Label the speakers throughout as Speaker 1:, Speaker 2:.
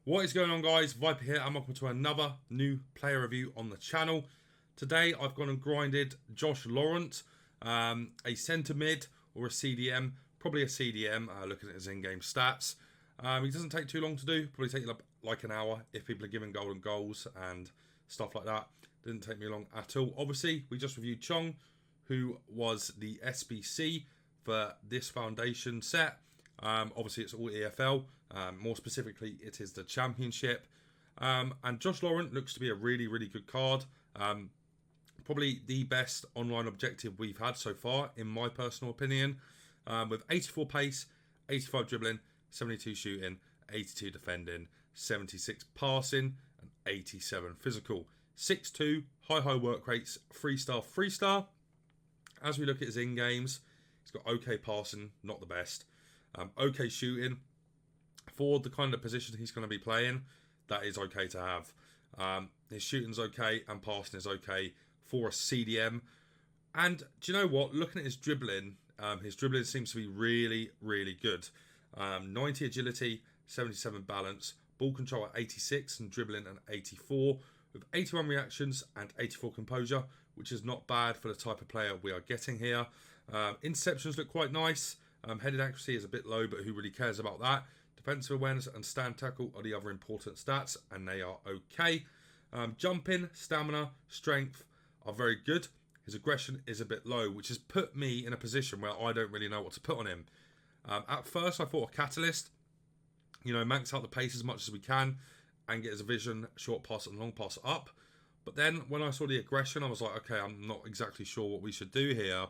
Speaker 1: What is going on, guys? Viper here and welcome to another new player review on the channel. Today I've gone and grinded Josh Laurent, a centre mid or a CDM, probably a CDM, looking at his in-game stats. He doesn't take too long to do, probably take like an hour if people are giving golden goals and stuff like that. Didn't take me long at all. Obviously, we just reviewed Chong, who was the SBC for this foundation set. Obviously, it's all EFL. More specifically, it is the Championship. And Josh Laurent looks to be a really, really good card. Probably the best online objective we've had so far, in my personal opinion. With 84 pace, 85 dribbling, 72 shooting, 82 defending, 76 passing, and 87 physical. 6'2", high work rates, 3-star, 3-star. As we look at his in-games, he's got okay passing, not the best. Okay shooting. For the kind of position he's going to be playing, that is okay to have. His shooting's okay and passing is okay for a CDM. And do you know what? Looking at his dribbling seems to be really, really good. 90 agility, 77 balance, ball control at 86 and dribbling at 84, with 81 reactions and 84 composure, which is not bad for the type of player we are getting here. Interceptions look quite nice. Headed accuracy is a bit low, but who really cares about that? Defensive awareness and stand tackle are the other important stats, and they are okay. Jumping, stamina, strength are very good. His aggression is a bit low, which has put me in a position where I don't really know what to put on him. At first, I thought a catalyst. Max out the pace as much as we can and get his vision, short pass and long pass up. But then when I saw the aggression, I was like, okay, I'm not exactly sure what we should do here.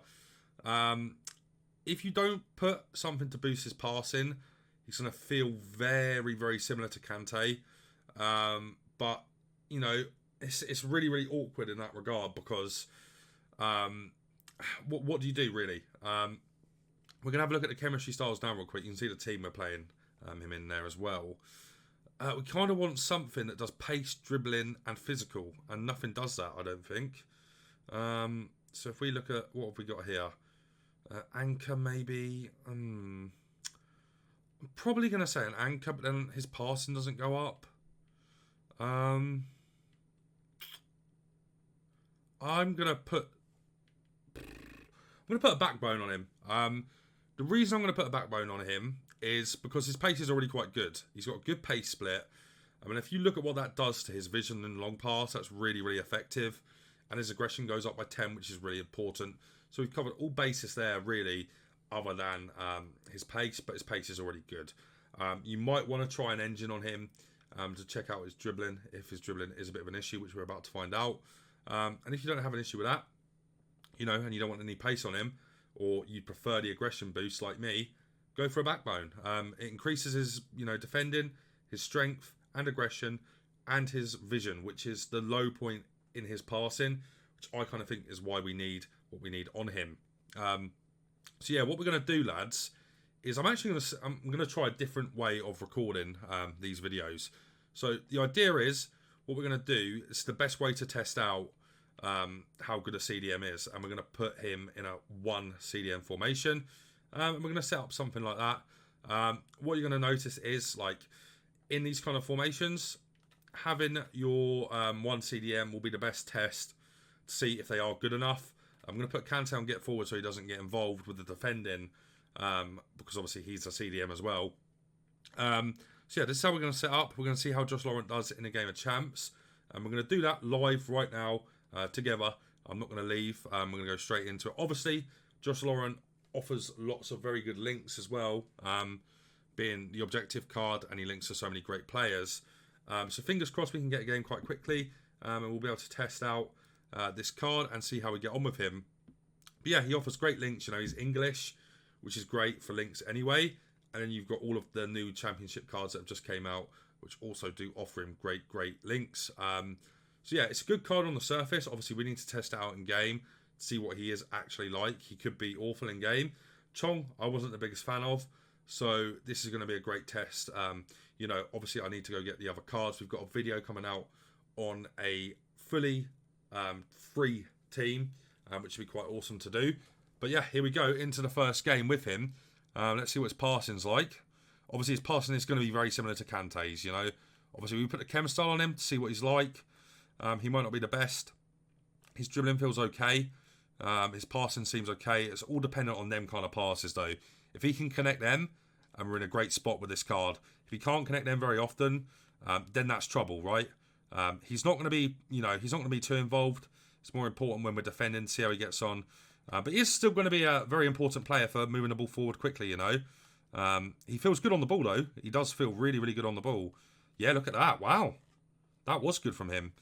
Speaker 1: If you don't put something to boost his passing, he's going to feel very, very similar to Kante. But, it's really, really awkward in that regard because what do you do, really? We're going to have a look at the chemistry styles now real quick. You can see the team we're playing him in there as well. We kind of want something that does pace, dribbling, and physical, and nothing does that, I don't think. So if we look at what have we got here, anchor maybe. I'm probably going to say an anchor, but then his passing doesn't go up. I'm going to put a backbone on him. The reason I'm going to put a backbone on him is because his pace is already quite good. He's got a good pace split. I mean, if you look at what that does to his vision and long pass, that's really, really effective. And his aggression goes up by 10, which is really important. So we've covered all bases there, really, other than his pace, but his pace is already good. You might want to try an engine on him to check out his dribbling, if his dribbling is a bit of an issue, which we're about to find out. And if you don't have an issue with that, and you don't want any pace on him, or you prefer the aggression boost like me, go for a backbone. It increases his, defending, his strength and aggression, and his vision, which is the low point in his passing, which I kind of think is why we need what we need on him. So yeah, what we're going to do, lads, is I'm going to try a different way of recording these videos. So the idea is, what we're going to do is the best way to test out how good a CDM is, and we're going to put him in a 1 CDM formation, and we're going to set up something like that. What you're going to notice is, like, in these kind of formations, having your 1 CDM will be the best test to see if they are good enough. I'm going to put Kante on get forward so he doesn't get involved with the defending, because obviously he's a CDM as well. So yeah, this is how we're going to set up. We're going to see how Josh Laurent does in a game of champs, and we're going to do that live right now together. I'm not going to leave. We're going to go straight into it. Obviously, Josh Laurent offers lots of very good links as well, being the objective card, and he links to so many great players. So fingers crossed we can get a game quite quickly, and we'll be able to test out this card and see how we get on with him. But yeah, he offers great links. He's English, which is great for links anyway. And then you've got all of the new championship cards that have just came out, which also do offer him great links. So yeah, it's a good card on the surface. Obviously, we need to test it out in game to see what he is actually like. He could be awful in game. Chong, I wasn't the biggest fan of. So this is going to be a great test. Obviously I need to go get the other cards. We've got a video coming out on a fully free team, which would be quite awesome to do. But yeah, here we go into the first game with him. Let's see what his passing's like. Obviously his passing is going to be very similar to Kante's, Obviously, we put the chem style on him to see what he's like. He might not be the best. His dribbling feels okay. His passing seems okay. It's all dependent on them kind of passes, though. If he can connect them, and we're in a great spot with this card. If he can't connect them very often, then that's trouble, right? He's not going to be, he's not going to be too involved. It's more important when we're defending, see how he gets on. But he is still going to be a very important player for moving the ball forward quickly, He feels good on the ball, though. He does feel really, really good on the ball. Yeah, look at that. Wow. That was good from him.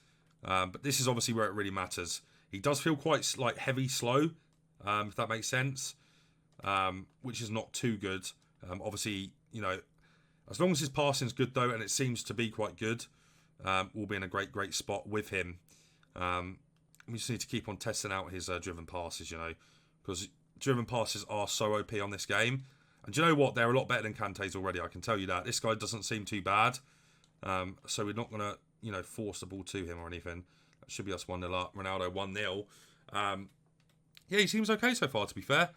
Speaker 1: But this is obviously where it really matters. He does feel quite heavy, slow, if that makes sense, which is not too good. Obviously, as long as his passing's good, though, and it seems to be quite good, we'll be in a great, great spot with him. We just need to keep on testing out his driven passes, because driven passes are so OP on this game. And do you know what? They're a lot better than Kante's already, I can tell you that. This guy doesn't seem too bad. So we're not going to, force the ball to him or anything. That should be us 1-0 up. Ronaldo 1-0. Yeah, he seems okay so far, to be fair.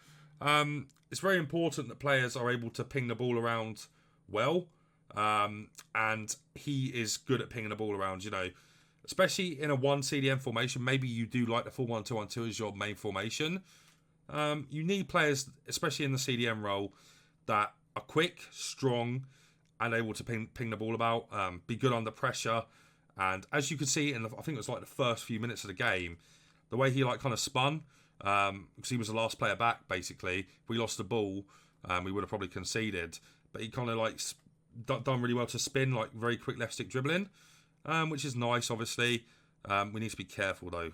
Speaker 1: It's very important that players are able to ping the ball around well. And he is good at pinging the ball around, especially in a 1 CDM formation. Maybe you do like the full 1-2-1-2 as your main formation. You need players, especially in the CDM role, that are quick, strong, and able to ping the ball about, be good under pressure. And as you could see in I think it was the first few minutes of the game, the way he kind of spun, because he was the last player back, basically. If we lost the ball, we would have probably conceded. But he kind of done really well to spin, very quick left stick dribbling, which is nice, obviously. We need to be careful, though.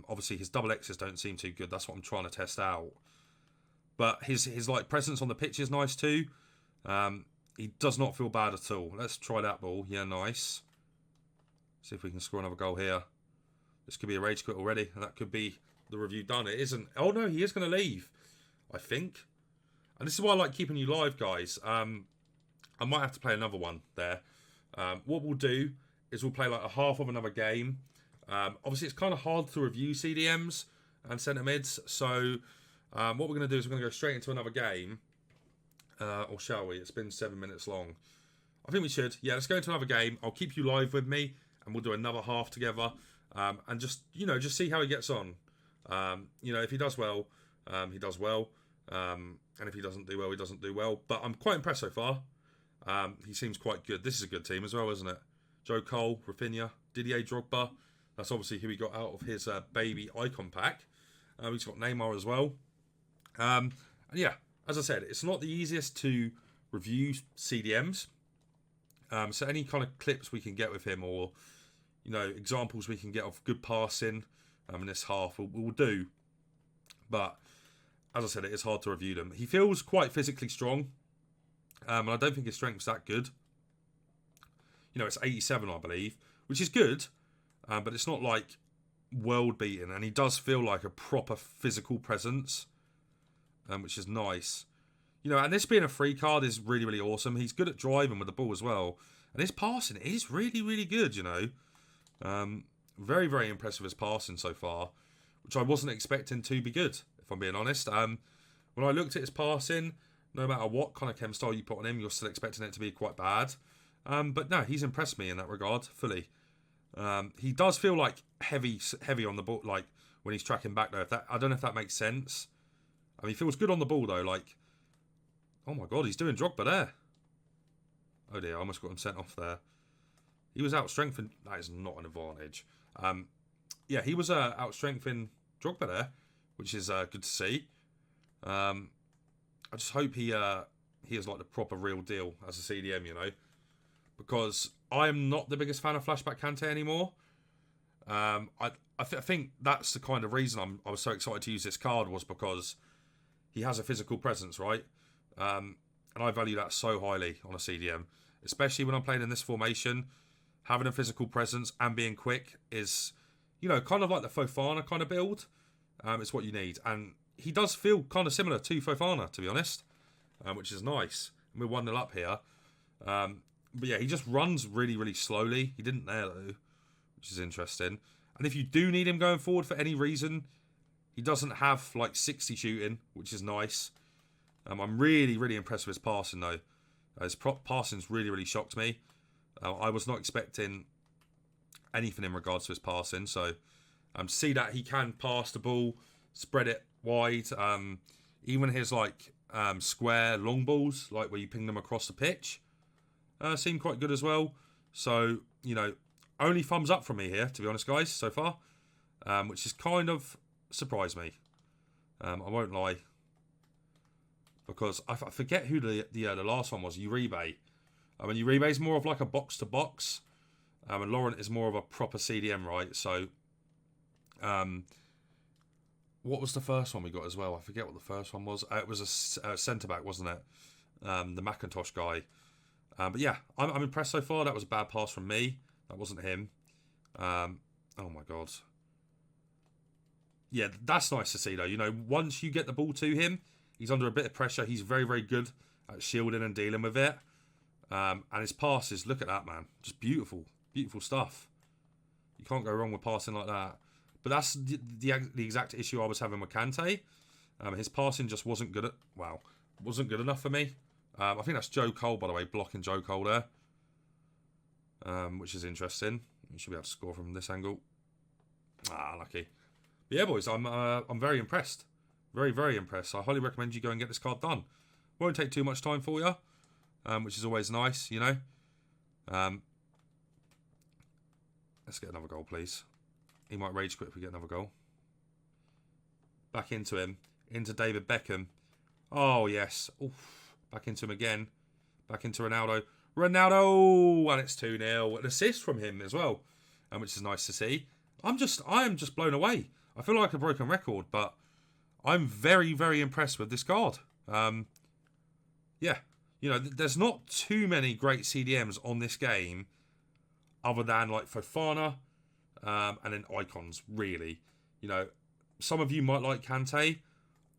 Speaker 1: Obviously, his double X's don't seem too good. That's what I'm trying to test out. But his presence on the pitch is nice, too. He does not feel bad at all. Let's try that ball. Yeah, nice. See if we can score another goal here. This could be a rage quit already, and that could be the review done. It isn't. Oh, no, he is going to leave, I think. And this is why I like keeping you live, guys. I might have to play another one there. What we'll do is we'll play a half of another game. Obviously, it's kind of hard to review CDMs and centre mids. So what we're going to do is we're going to go straight into another game. Or shall we? It's been 7 minutes long. I think we should. Yeah, let's go into another game. I'll keep you live with me, and we'll do another half together. And just see how he gets on. If he does well, he does well. And if he doesn't do well, he doesn't do well. But I'm quite impressed so far. He seems quite good. This is a good team as well, isn't it? Joe Cole, Rafinha, Didier Drogba. That's obviously who he got out of his baby icon pack. He's got Neymar as well. And yeah, as I said, it's not the easiest to review CDMs. So any kind of clips we can get with him, or examples we can get of good passing in this half, we'll do. But as I said, it is hard to review them. He feels quite physically strong, and I don't think his strength's that good. It's 87, I believe, which is good, but it's not world beating, and he does feel like a proper physical presence, which is nice. And this being a free card is really, really awesome. He's good at driving with the ball as well, and his passing is really, really good. Very, very impressed with his passing so far, which I wasn't expecting to be good, if I'm being honest. When I looked at his passing, no matter what kind of chem style you put on him, you're still expecting it to be quite bad. But no, he's impressed me in that regard fully. He does feel heavy on the ball, when he's tracking back though. I don't know if that makes sense. He feels good on the ball though. Oh my god, he's doing Drogba there. Oh dear, I almost got him sent off there. He was out-strengthened. That is not an advantage. Yeah, he was out-strengthened Drogba there, which is good to see. I just hope he is the proper real deal as a CDM, because I am not the biggest fan of Flashback Kante anymore. I think that's the kind of reason I was so excited to use this card, was because he has a physical presence, right? And I value that so highly on a CDM, especially when I'm playing in this formation. Having a physical presence and being quick is, kind of like the Fofana kind of build. It's what you need. And he does feel kind of similar to Fofana, to be honest, which is nice. We're 1-0 up here. But yeah, he just runs really, really slowly. He didn't there, though, which is interesting. And if you do need him going forward for any reason, he doesn't have 60 shooting, which is nice. I'm really, really impressed with his passing, though. His passing's really, really shocked me. I was not expecting anything in regards to his passing. So see that he can pass the ball, spread it wide. Even his like square long balls, like where you ping them across the pitch, seem quite good as well. So, you know, only thumbs up from me here, to be honest, guys, so far. Which has kind of surprised me. I won't lie. Because I forget who the last one was, Uribe. I mean, Uribe is more of like a box-to-box. And Laurent is more of a proper CDM, right? So, what was the first one we got as well? I forget what the first one was. It was a centre-back, wasn't it? The Macintosh guy. But yeah, I'm impressed so far. That was a bad pass from me. That wasn't him. Oh my God. Yeah, that's nice to see, though. You know, once you get the ball to him, he's under a bit of pressure. He's very, very good at shielding and dealing with it. And his passes, look at that, man. Just beautiful. Beautiful stuff. You can't go wrong with passing like that. But that's the exact issue I was having with Kante. His passing just wasn't good wasn't good enough for me. I think that's Joe Cole, by the way, blocking Joe Cole there. Which is interesting. You should be able to score from this angle. Lucky. But yeah, boys, I'm very impressed. Very, very impressed. I highly recommend you go and get this card done. Won't take too much time for you, which is always nice, you know. Let's get another goal, please. He might rage quit if we get another goal. Back into him. Into David Beckham. Oh, yes. Oof. Back into him again. Back into Ronaldo. Ronaldo! And it's 2-0. An assist from him as well, which is nice to see. I am just blown away. I feel like a broken record, but I'm very, very impressed with this card. Yeah. You know, there's not too many great CDMs on this game other than like Fofana and then icons, really. You know, some of you might like Kante.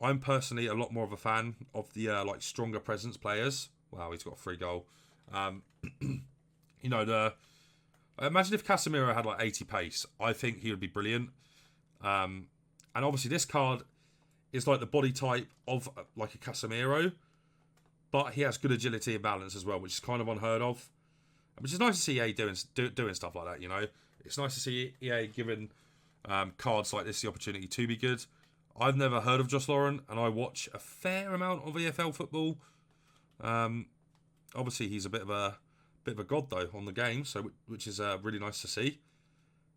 Speaker 1: I'm personally a lot more of a fan of the like stronger presence players. Wow, he's got a free goal. You know, imagine if Casemiro had like 80 pace. I think he would be brilliant. And obviously this card is like the body type of like a Casemiro, but he has good agility and balance as well, which is kind of unheard of. Which is nice to see EA doing stuff like that, you know. It's nice to see EA giving cards like this the opportunity to be good. I've never heard of Josh Laurent, and I watch a fair amount of EFL football. Obviously, he's a bit of a god though on the game, so which is really nice to see.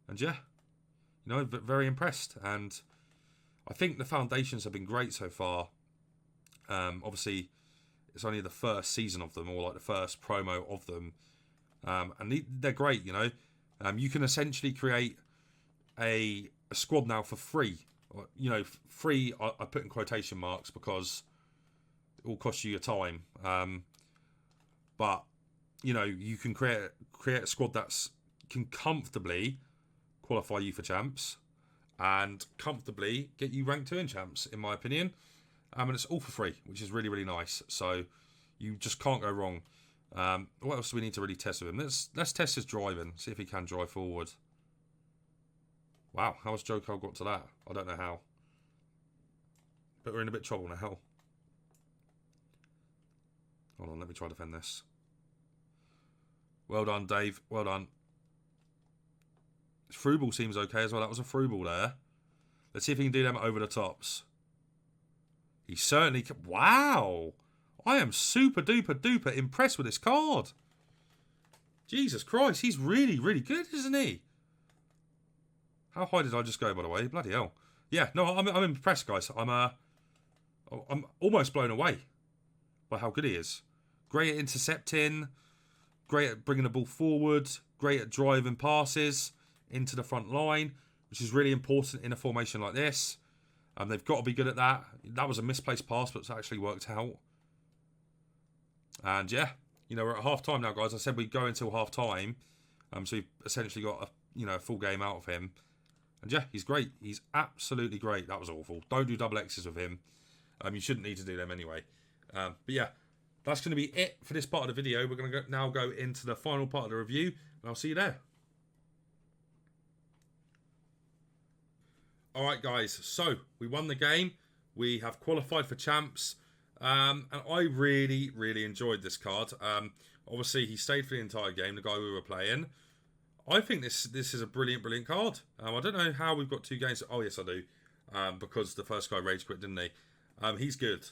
Speaker 1: And yeah, you know, very impressed. And I think the foundations have been great so far. Obviously, it's only the first season of them, or like the first promo of them. And they're great, you know. You can essentially create a squad now for free. You know, free, I put in quotation marks because it will cost you your time. But, you know, you can create a squad that can comfortably qualify you for champs and comfortably get you ranked 2 in champs, in my opinion. And it's all for free, which is really, really nice. So you just can't go wrong. What else do we need to really test with him? Let's test his driving, see if he can drive forward. Wow, how has Joe Cole got to that? I don't know how. But we're in a bit of trouble now. Hold on, let me try to defend this. Well done, Dave. Well done. His through ball seems okay as well. That was a through ball there. Let's see if he can do them over the tops. He certainly can. Wow! I am super duper duper impressed with this card. Jesus Christ, he's really, really good, isn't he? How high did I just go, by the way? Bloody hell. Yeah, no, I'm impressed, guys. I'm almost blown away by how good he is. Great at intercepting, great at bringing the ball forward, great at driving passes into the front line, which is really important in a formation like this. They've got to be good at that. That was a misplaced pass, but it's actually worked out. And yeah, you know, we're at half time now, guys. I said we'd go until half time. So we've essentially got a full game out of him. And yeah, he's great. He's absolutely great. That was awful. Don't do double X's with him. You shouldn't need to do them anyway. But yeah, that's going to be it for this part of the video. We're going to now go into the final part of the review, and I'll see you there. All right, guys. So we won the game. We have qualified for champs. And I really, really enjoyed this card. Obviously, he stayed for the entire game, the guy we were playing. I think this is a brilliant card. I don't know how we've got 2 games. Oh, yes, I do. Because the first guy rage quit, didn't he? He's good.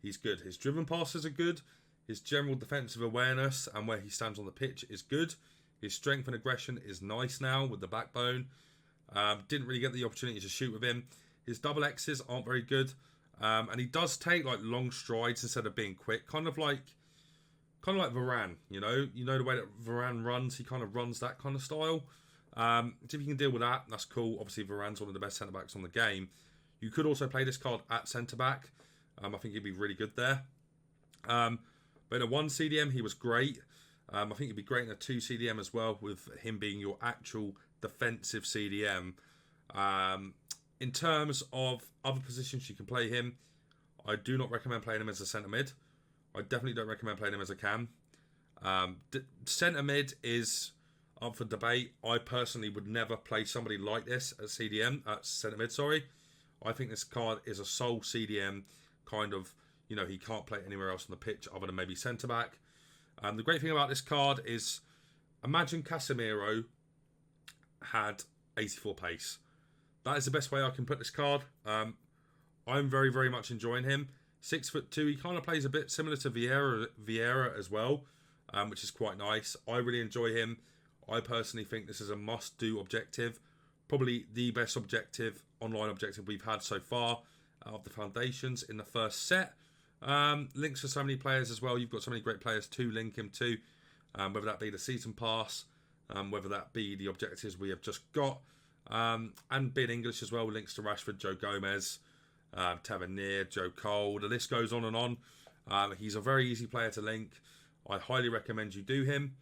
Speaker 1: He's good. His driven passes are good. His general defensive awareness and where he stands on the pitch is good. His strength and aggression is nice now with the backbone. Didn't really get the opportunity to shoot with him. His double X's aren't very good. And he does take like long strides instead of being quick. Kind of like Varane, you know the way that Varane runs, he kind of runs that kind of style. So if you can deal with that, that's cool. Obviously, Varane's one of the best centre backs on the game. You could also play this card at centre back. I think he'd be really good there. But in a 1 CDM, he was great. I think he'd be great in a 2 CDM as well, with him being your actual defensive CDM. In terms of other positions you can play him, I do not recommend playing him as a centre mid. I definitely don't recommend playing him as a cam. Centre mid is up for debate. I personally would never play somebody like this at CDM, at centre mid, sorry. I think this card is a sole CDM kind of, he can't play anywhere else on the pitch other than maybe centre back. The great thing about this card is, imagine Casemiro had 84 pace. That is the best way I can put this card. I'm very much enjoying him. 6'2", he kind of plays a bit similar to Vieira as well, which is quite nice. I really enjoy him. I personally think this is a must-do objective. Probably the best online objective we've had so far out of the foundations in the first set. Links for so many players as well. You've got so many great players to link him to, whether that be the season pass, whether that be the objectives we have just got, and being English as well. Links to Rashford, Joe Gomez, Tavernier, Joe Cole. The list goes on and on. He's a very easy player to link. I highly recommend you do him.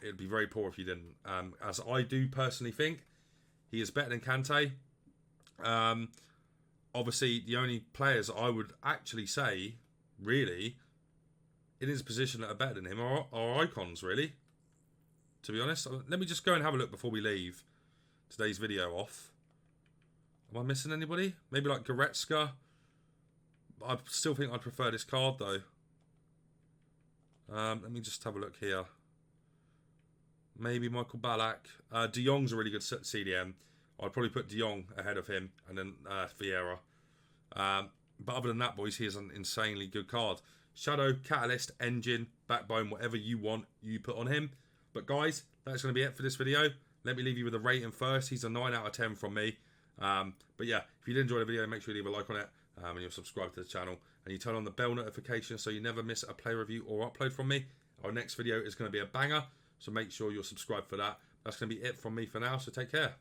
Speaker 1: It'd be very poor if you didn't. As I do personally think he is better than Kante. Obviously, the only players I would actually say, really, in his position that are better than him are icons, really. To be honest. Let me just go and have a look before we leave today's video off. Am I missing anybody? Maybe like Goretzka. I still think I'd prefer this card, though. Let me just have a look here. Maybe Michael Ballack. De Jong's a really good CDM. I'd probably put De Jong ahead of him, and then Vieira. But other than that, boys, he is an insanely good card. Shadow, Catalyst, Engine, Backbone, whatever you want, you put on him. But guys, that's going to be it for this video. Let me leave you with a rating first. He's a 9 out of 10 from me. But yeah, if you did enjoy the video, make sure you leave a like on it, and you'll subscribe to the channel, and you turn on the bell notification so you never miss a play review or upload from me. Our next video is going to be a banger, so make sure you're subscribed for that. That's going to be it from me for now, so take care.